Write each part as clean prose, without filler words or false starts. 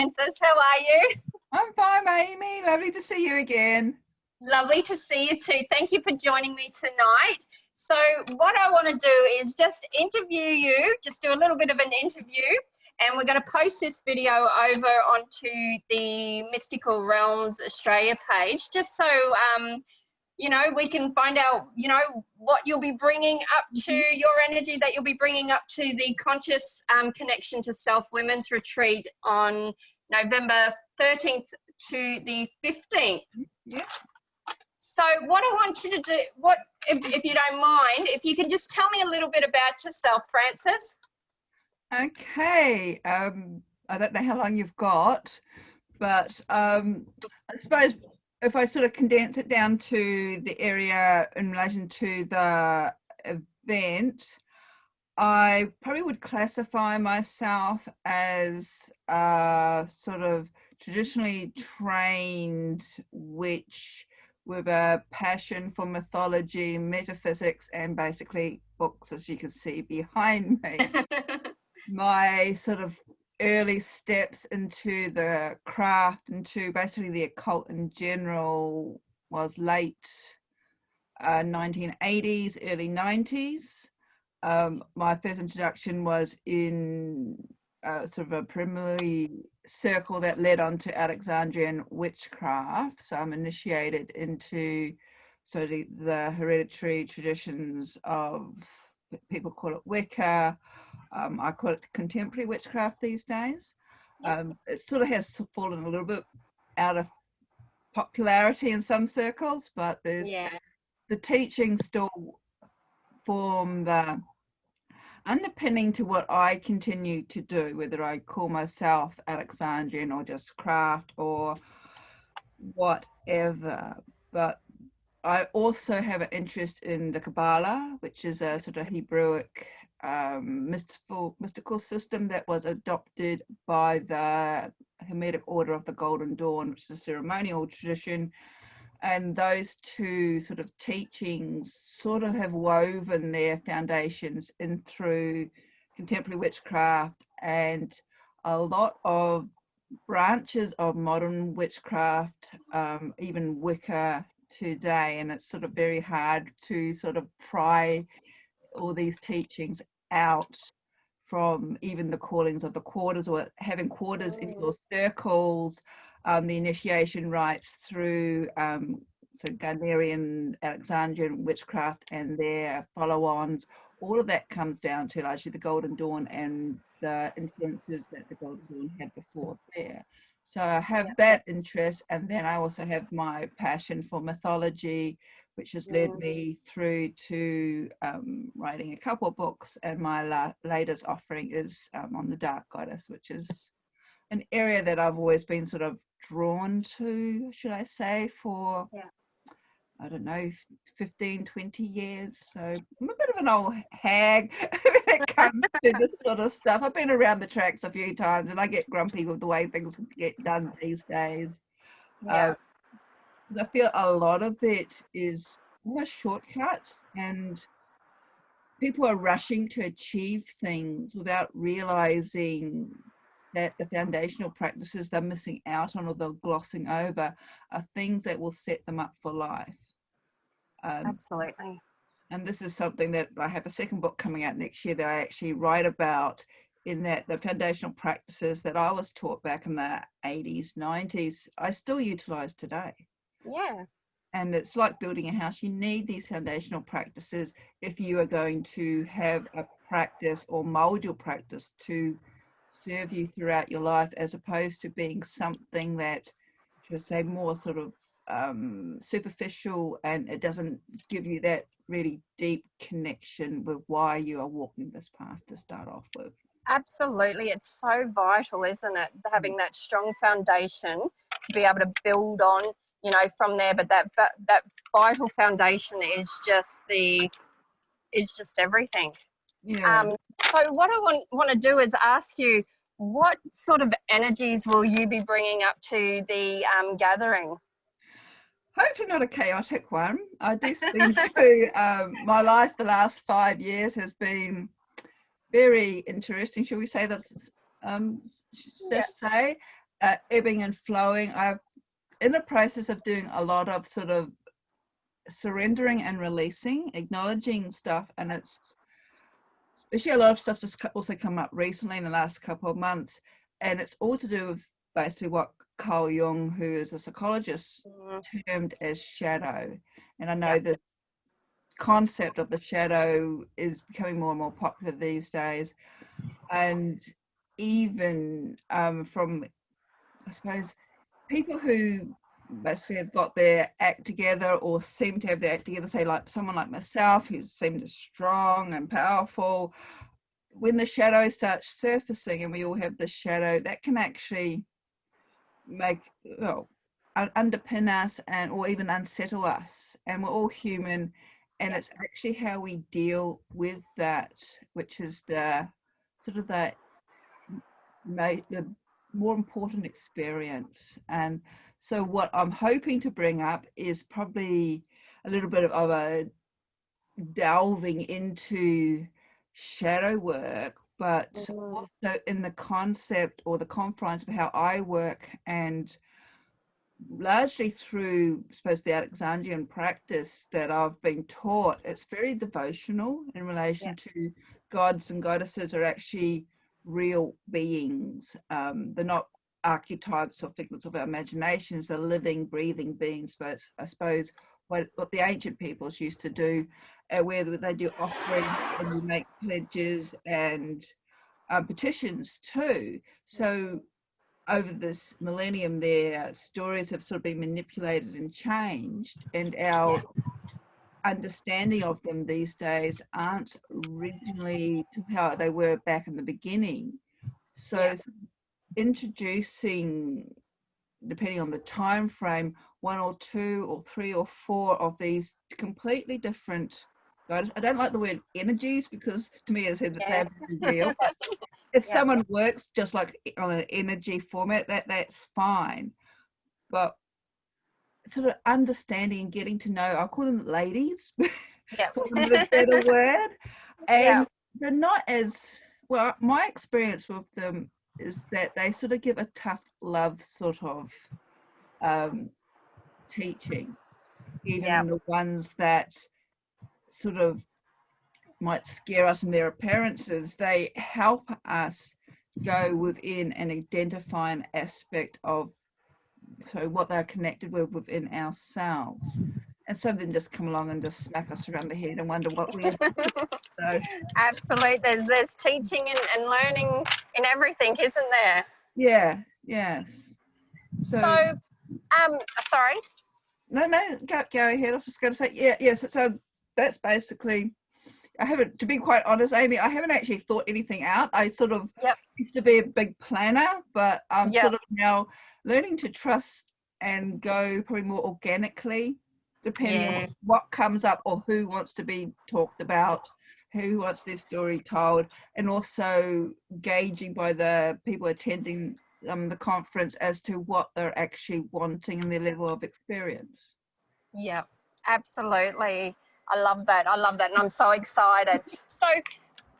Frances. How are you? I'm fine, Amy. Lovely to see you again. Lovely to see you too. Thank you for joining me tonight. So what I want to do is just interview you, just do a little bit of an interview, and we're going to post this video over onto the Mystical Realms Australia page, just so we can find out, what you'll be bringing up to your energy that you'll be bringing up to the Conscious Connection to Self Women's Retreat on November 13th to the 15th. Yeah. So what I want you to do, if you don't mind, if you can just tell me a little bit about yourself, Frances. Okay. I don't know how long you've got, but I suppose if I sort of condense it down to the area in relation to the event, I probably would classify myself as sort of traditionally trained witch with a passion for mythology, metaphysics, and basically books, as you can see behind me. My sort of early steps into the craft, into basically the occult in general, was late 1980s, early 90s. My first introduction was in sort of a primarily circle that led on to Alexandrian witchcraft. So I'm initiated into sort of the hereditary traditions of, people call it Wicca. I call it contemporary witchcraft these days. It sort of has fallen a little bit out of popularity in some circles, but there's the teachings still form the underpinning to what I continue to do, whether I call myself Alexandrian or just craft or whatever. But I also have an interest in the Kabbalah, which is a sort of Hebrewic mystical system that was adopted by the Hermetic Order of the Golden Dawn, which is a ceremonial tradition. And those two sort of teachings sort of have woven their foundations in through contemporary witchcraft and a lot of branches of modern witchcraft, even Wicca today. And it's sort of very hard to sort of pry all these teachings out from even the callings of the quarters, or having quarters in your circles, the initiation rites through so Gardnerian, Alexandrian witchcraft and their follow-ons. All of that comes down to largely the Golden Dawn and the influences that the Golden Dawn had before there. So I have that interest, and then I also have my passion for mythology, which has led me through to writing a couple of books, and my latest offering is on the Dark Goddess, which is an area that I've always been sort of drawn to, should I say, for, I don't know, 15, 20 years. So I'm a bit of an old hag when it comes to this sort of stuff. I've been around the tracks a few times and I get grumpy with the way things get done these days. Because I feel a lot of it is almost shortcuts, and people are rushing to achieve things without realizing that the foundational practices they're missing out on or they're glossing over are things that will set them up for life. Absolutely. And this is something that I have a second book coming out next year that I actually write about, in that the foundational practices that I was taught back in the 80s, 90s, I still utilize today. Yeah. And it's like building a house. You need these foundational practices if you are going to have a practice or mold your practice to serve you throughout your life, as opposed to being something that, should I say, more sort of superficial, and it doesn't give you that really deep connection with why you are walking this path to start off with. Absolutely. It's so vital, isn't it? Having that strong foundation to be able to build on, from there. But that vital foundation is just everything. Yeah. So what I want to do is ask you, what sort of energies will you be bringing up to the gathering? Hopefully not a chaotic one. I do seem to, my life the last 5 years has been very interesting, shall we say that, say. ebbing and flowing. I'm in the process of doing a lot of sort of surrendering and releasing, acknowledging stuff, and it's especially a lot of stuff that's also come up recently in the last couple of months, and it's all to do with basically what Carl Jung, who is a psychologist, termed as shadow. And I know the concept of the shadow is becoming more and more popular these days, and even from, I suppose, people who basically have got their act together or seem to have their act together, say like someone like myself who seemed strong and powerful, when the shadow starts surfacing, and we all have the shadow, that can actually make, well, underpin us and or even unsettle us, and we're all human, and it's actually how we deal with that, which is the sort of the more important experience. And so what I'm hoping to bring up is probably a little bit of a delving into shadow work, but also in the concept or the confines of how I work, and largely through, I suppose, the Alexandrian practice that I've been taught. It's very devotional in relation to gods and goddesses are actually real beings. They're not archetypes or figments of our imaginations. They're living, breathing beings. But I suppose what the ancient peoples used to do, where they do offerings and you make pledges and petitions too. So over this millennium, their stories have sort of been manipulated and changed, and our understanding of them these days aren't originally to how they were back in the beginning. So introducing, depending on the time frame, one or two or three or four of these completely different guides. I don't like the word energies, because to me it says that they're real, but if someone works just like on an energy format, that's fine. But sort of understanding and getting to know, I'll call them ladies, for want of a better word. And they're not as, well, my experience with them is that they sort of give a tough love sort of teaching, even the ones that sort of might scare us in their appearances. They help us go within and identify an aspect of what they're connected with within ourselves. And some of them just come along and just smack us around the head and wonder what we're doing. So, absolutely, there's teaching and learning in everything, isn't there? Yes. So sorry. No, go ahead. I was just going to say, yes. So that's basically, I haven't, to be quite honest, Amy, I haven't actually thought anything out. I sort of used to be a big planner, but I'm sort of now learning to trust and go probably more organically, depending on what comes up or who wants to be talked about, who wants their story told, and also gauging by the people attending the conference as to what they're actually wanting and their level of experience. Yeah, absolutely. I love that. And I'm so excited. So,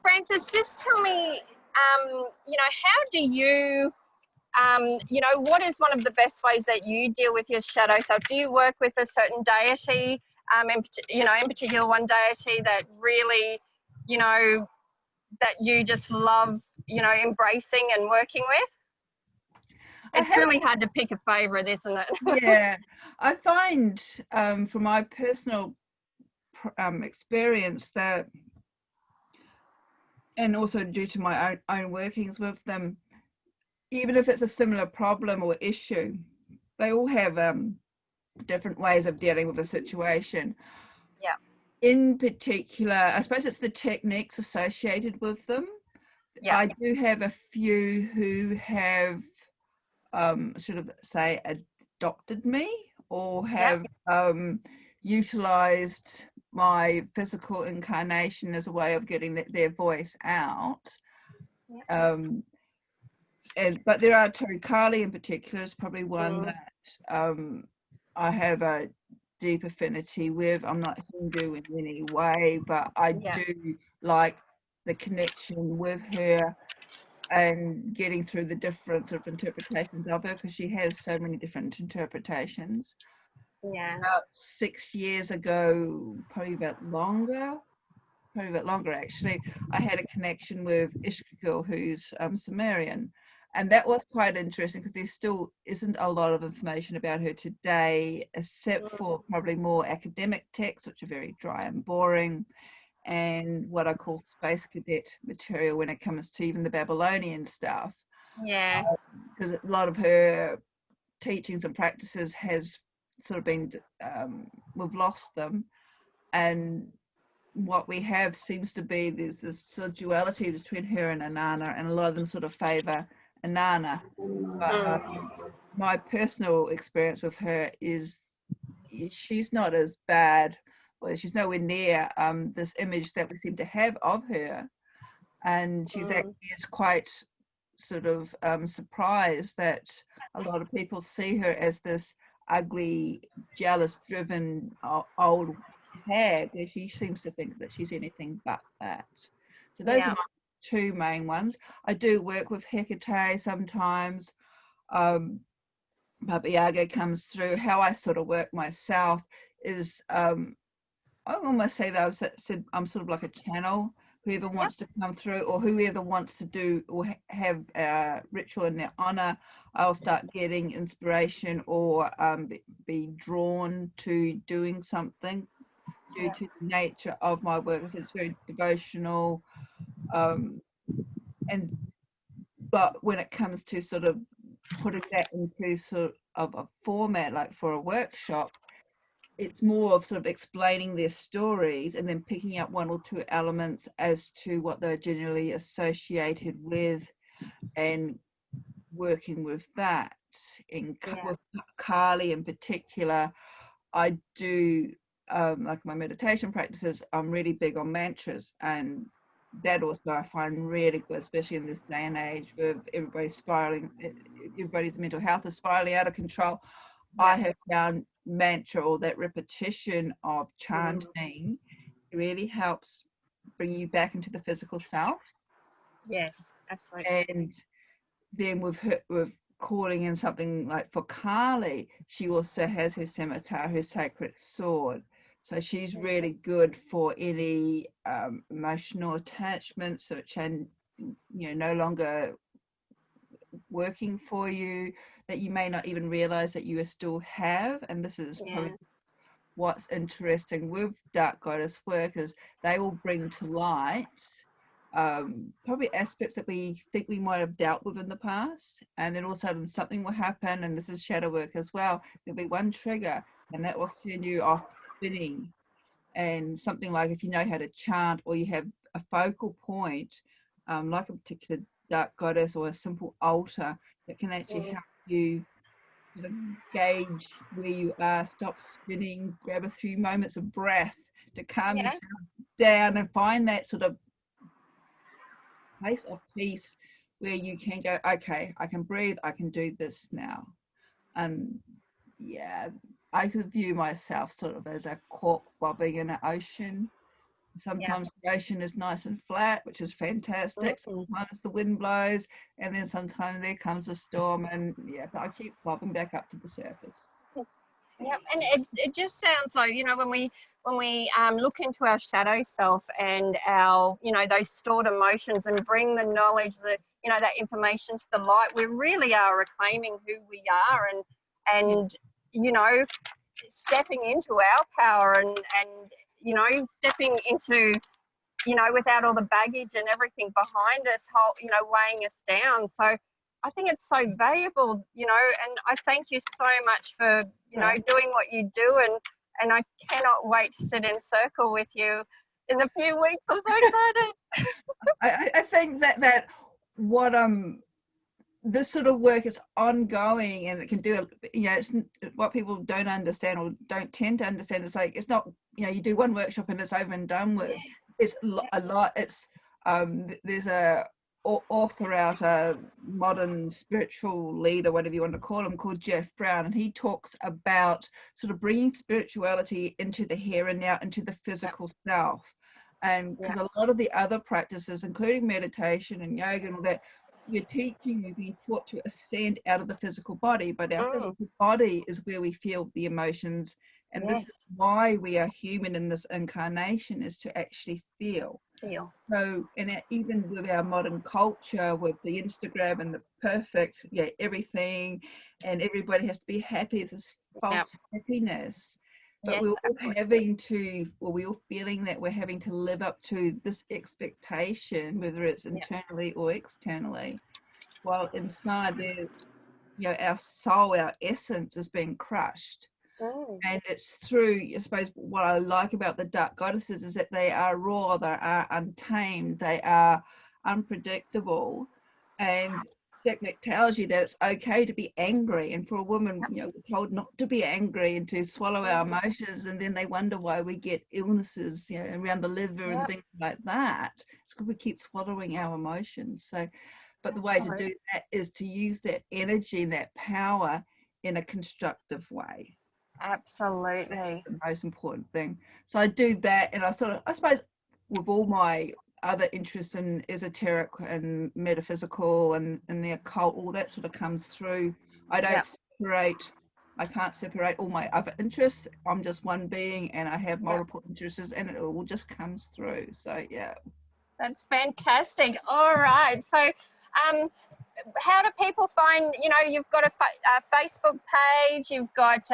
Frances, just tell me, how do you, what is one of the best ways that you deal with your shadow self? Do you work with a certain deity, in particular one deity that really, that you just love, embracing and working with? It's really hard to pick a favorite, isn't it? Yeah, I find from my personal experience that, and also due to my own workings with them, even if it's a similar problem or issue, they all have different ways of dealing with a situation. Yeah. In particular, I suppose it's the techniques associated with them. Yeah. I do have a few who have sort of say adopted me or have utilized my physical incarnation as a way of getting their voice out. But there are two. Kali in particular is probably one that I have a deep affinity with. I'm not Hindu in any way, but I do like the connection with her. and getting through the different sort of interpretations of her, because she has so many different interpretations. Yeah. About 6 years ago, probably a bit longer actually, I had a connection with Ishkakul, who's Sumerian, and that was quite interesting because there still isn't a lot of information about her today, except for probably more academic texts, which are very dry and boring, and what I call space cadet material when it comes to even the Babylonian stuff. Yeah. Because a lot of her teachings and practices has sort of been, we've lost them, and what we have seems to be there's this sort of duality between her and Inanna, and a lot of them sort of favor Inanna. But my personal experience with her is she's not as bad, or she's nowhere near this image that we seem to have of her, and she's actually quite sort of surprised that a lot of people see her as this ugly, jealous, driven old hag. She seems to think that she's anything but that. So those are my two main ones. I do work with Hecate sometimes. Baba Yaga comes through. How I sort of work myself is I almost say that I've said I'm sort of like a channel. Whoever wants to come through, or whoever wants to do or have a ritual in their honor, I'll start getting inspiration or be drawn to doing something due to the nature of my work. It's very devotional, and but when it comes to sort of putting that into sort of a format, like for a workshop, it's more of sort of explaining their stories and then picking up one or two elements as to what they're generally associated with and working with that. With Kali in particular, I do, like my meditation practices, I'm really big on mantras, and that also I find really good, especially in this day and age with everybody's mental health is spiraling out of control. I have found mantra, or that repetition of chanting, really helps bring you back into the physical self. Yes, absolutely. And then with calling in something like for Kali, she also has her scimitar, her sacred sword. So she's really good for any emotional attachments which are, no longer working for you, that you may not even realize that you still have. And this is probably what's interesting with dark goddess work, is they will bring to light probably aspects that we think we might have dealt with in the past, and then all of a sudden something will happen, and this is shadow work as well. There'll be one trigger and that will send you off spinning. And something like, if you know how to chant, or you have a focal point, like a particular dark goddess or a simple altar, that can actually help you sort of gauge where you are, stop spinning, grab a few moments of breath to calm yourself down, and find that sort of place of peace where you can go, okay, I can breathe, I can do this now. And I could view myself sort of as a cork bobbing in an ocean. Sometimes the ocean is nice and flat, which is fantastic. Sometimes the wind blows, and then sometimes there comes a storm, and I keep bobbing back up to the surface. Yep, and it just sounds like, when we look into our shadow self and our, those stored emotions, and bring the knowledge, that that information to the light, we really are reclaiming who we are, and stepping into our power, and stepping into, without all the baggage and everything behind us, weighing us down. So I think it's so valuable, and I thank you so much for, doing what you do, and I cannot wait to sit in circle with you in a few weeks. I'm so excited. I think that what this sort of work is ongoing, and it can do, it's what people don't understand or don't tend to understand. It's like, it's not, you do one workshop and it's over and done with. It's a lot. It's there's a author out, a modern spiritual leader, whatever you want to call him, called Jeff Brown, and he talks about sort of bringing spirituality into the here and now, into the physical self. And because a lot of the other practices, including meditation and yoga and all that, we're teaching, we've been taught to ascend out of the physical body, but our Mm, physical body is where we feel the emotions. And this is yes. why we are human in this incarnation, is to actually feel. Feel. So, even with our modern culture, with the Instagram and the perfect, everything, and everybody has to be happy, it's this Yeah. false happiness. But Yes, we're all absolutely. having to, or we're all feeling that we're having to live up to this expectation, whether it's Yeah. internally or externally, while inside there, our soul, our essence is being crushed. Mm, And it's through, I suppose, what I like about the dark goddesses is that they are raw, they are untamed, they are unpredictable. And Sekhmet tells you that it's okay to be angry. And for a woman, yep. we're told not to be angry and to swallow our Mm, emotions. And then they wonder why we get illnesses, around the liver and yep. things like that. It's because we keep swallowing our emotions. So, but the way to Absolutely. do that is to use that energy and that power in a constructive way. Absolutely. The most important thing. So I do that, and I suppose, with all my other interests in esoteric and metaphysical and the occult, all that sort of comes through. I don't Yep. separate. I can't separate all my other interests. I'm just one being, and I have Yep. multiple interests, and it all just comes through. So yeah. That's fantastic. All right. So, how do people find, you've got a Facebook page, you've got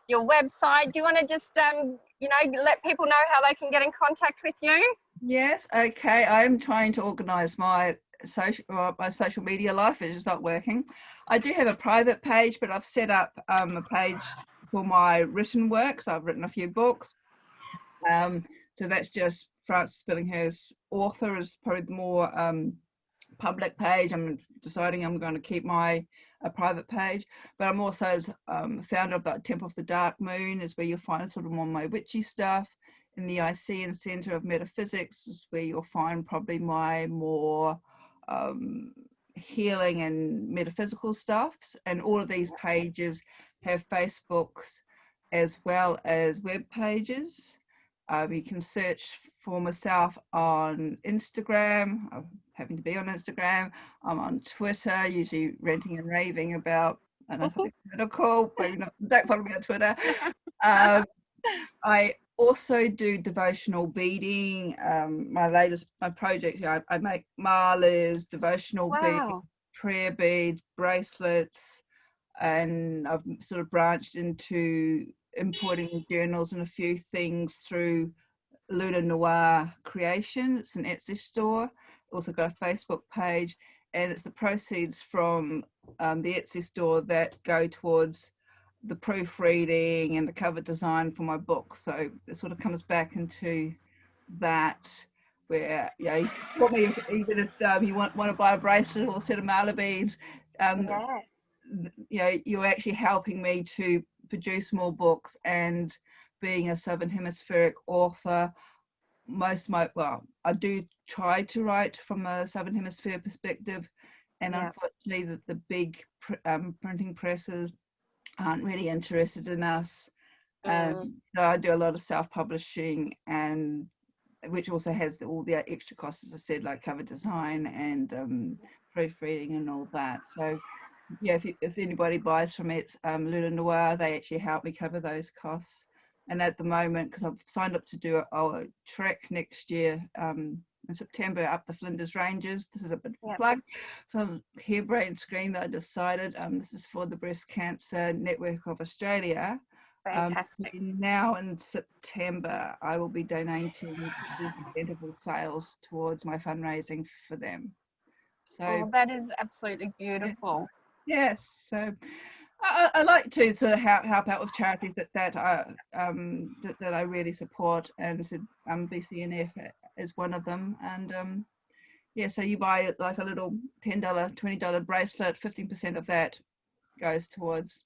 your website. Do you want to just, let people know how they can get in contact with you? Yes. Okay. I'm trying to organise my social media life. It's just not working. I do have a private page, but I've set up a page for my written work. So I've written a few books. So that's just Frances Billinghurst author is probably the more public page. I'm deciding I'm going to keep my private page, but I'm also as founder of the Temple of the Dark Moon, is where you'll find sort of more my witchy stuff. In the IC and Center of Metaphysics is where you'll find probably my more healing and metaphysical stuffs. And all of these pages have Facebooks as well as web pages. You can search for myself on Instagram. I'm having to be on Instagram. I'm on Twitter, usually ranting and raving about, I don't know, something political. Maybe not. Don't follow me on Twitter. Um, I also do devotional beading. My project, I make malas, devotional beads, Wow. prayer beads, bracelets, and I've sort of branched into importing journals and a few things through Luna Noir Creation. It's an Etsy store. Also got a Facebook page, and it's the proceeds from the Etsy store that go towards the proofreading and the cover design for my book. So it sort of comes back into that, where you support me even if you want to buy a bracelet or a set of mala beads. Yeah. You're actually helping me to produce more books, and being a Southern Hemispheric author, I do try to write from a Southern Hemisphere perspective, and Yeah. unfortunately the big printing presses aren't really interested in us. Mm, So I do a lot of self-publishing, and which also has all the extra costs, as I said, like cover design and proofreading and all that. So yeah, if anybody buys from it, Luna Noir, they actually help me cover those costs. And at the moment, because I've signed up to do a trek next year in September up the Flinders Ranges. This is a bit of a yep. plug from Hairbrain Screen that I decided. This is for the Breast Cancer Network of Australia. Fantastic. Now in September, I will be donating 40% of all sales towards my fundraising for them. So Oh, that is absolutely yeah. beautiful. Yes, so I like to sort of help out with charities that I really support, and so BCNF is one of them. And yeah, so you buy like a little $10, $20 bracelet, 15% of that goes towards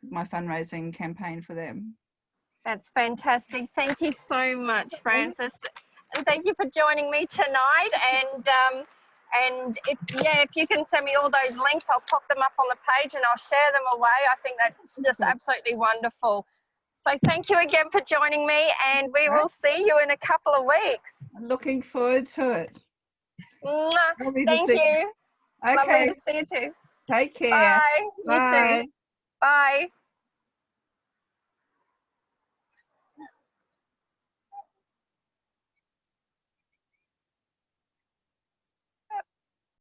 my fundraising campaign for them. That's fantastic. Thank you so much, Frances, and thank you for joining me tonight. And if you can send me all those links, I'll pop them up on the page and I'll share them away. I think that's just absolutely wonderful. So thank you again for joining me, and we will see you in a couple of weeks. I'm looking forward to it. Mwah. Lovely to Thank see you. you. Lovely Okay, to see you too. take care. Bye. You too. Bye. Bye.